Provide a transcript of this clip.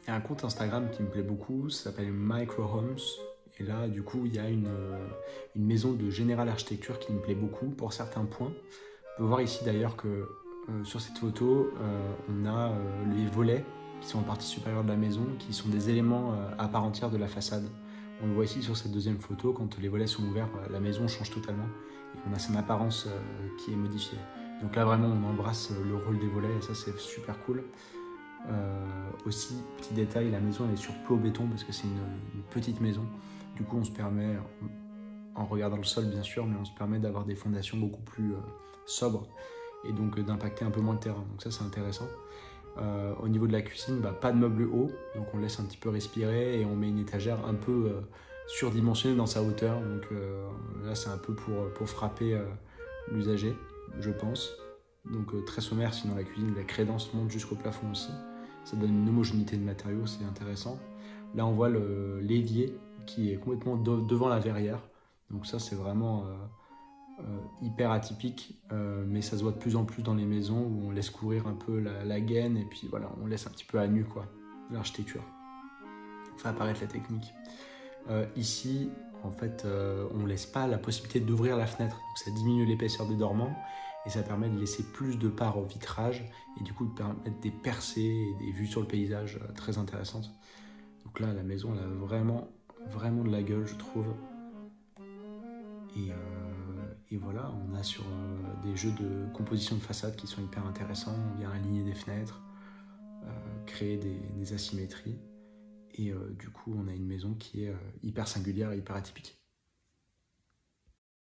Il y a un compte Instagram qui me plaît beaucoup, ça s'appelle Micro Homes. Et là, du coup, il y a une maison de General Architecture qui me plaît beaucoup pour certains points. On peut voir ici d'ailleurs que sur cette photo, on a les volets qui sont en partie supérieure de la maison, qui sont des éléments à part entière de la façade. On le voit ici sur cette deuxième photo, quand les volets sont ouverts, la maison change totalement. Et on a son apparence qui est modifiée. Donc là, vraiment, on embrasse le rôle des volets et ça, c'est super cool. Aussi, petit détail, la maison elle est sur plot béton parce que c'est une petite maison. Du coup, on se permet, en regardant le sol bien sûr, mais on se permet d'avoir des fondations beaucoup plus sobres et donc d'impacter un peu moins le terrain. Donc ça, c'est intéressant. Au niveau de la cuisine, pas de meubles hauts, donc on laisse un petit peu respirer et on met une étagère un peu surdimensionnée dans sa hauteur. Donc là, c'est un peu pour frapper l'usager, je pense. Donc très sommaire, sinon la cuisine, la crédence monte jusqu'au plafond aussi. Ça donne une homogénéité de matériaux, c'est intéressant. Là, on voit l'évier qui est complètement devant la verrière. Donc ça, c'est vraiment hyper atypique, mais ça se voit de plus en plus dans les maisons où on laisse courir un peu la gaine et puis voilà, on laisse un petit peu à nu quoi, l'architecture. On fait apparaître la technique. Ici, en fait, on laisse pas la possibilité d'ouvrir la fenêtre, donc ça diminue l'épaisseur des dormants et ça permet de laisser plus de part au vitrage et du coup de permettre des percées et des vues sur le paysage très intéressantes. Donc là, la maison, elle a vraiment, vraiment de la gueule, je trouve. Et voilà, on a sur des jeux de composition de façade qui sont hyper intéressants. On vient aligner des fenêtres, créer des asymétries. Et du coup, on a une maison qui est hyper singulière et hyper atypique.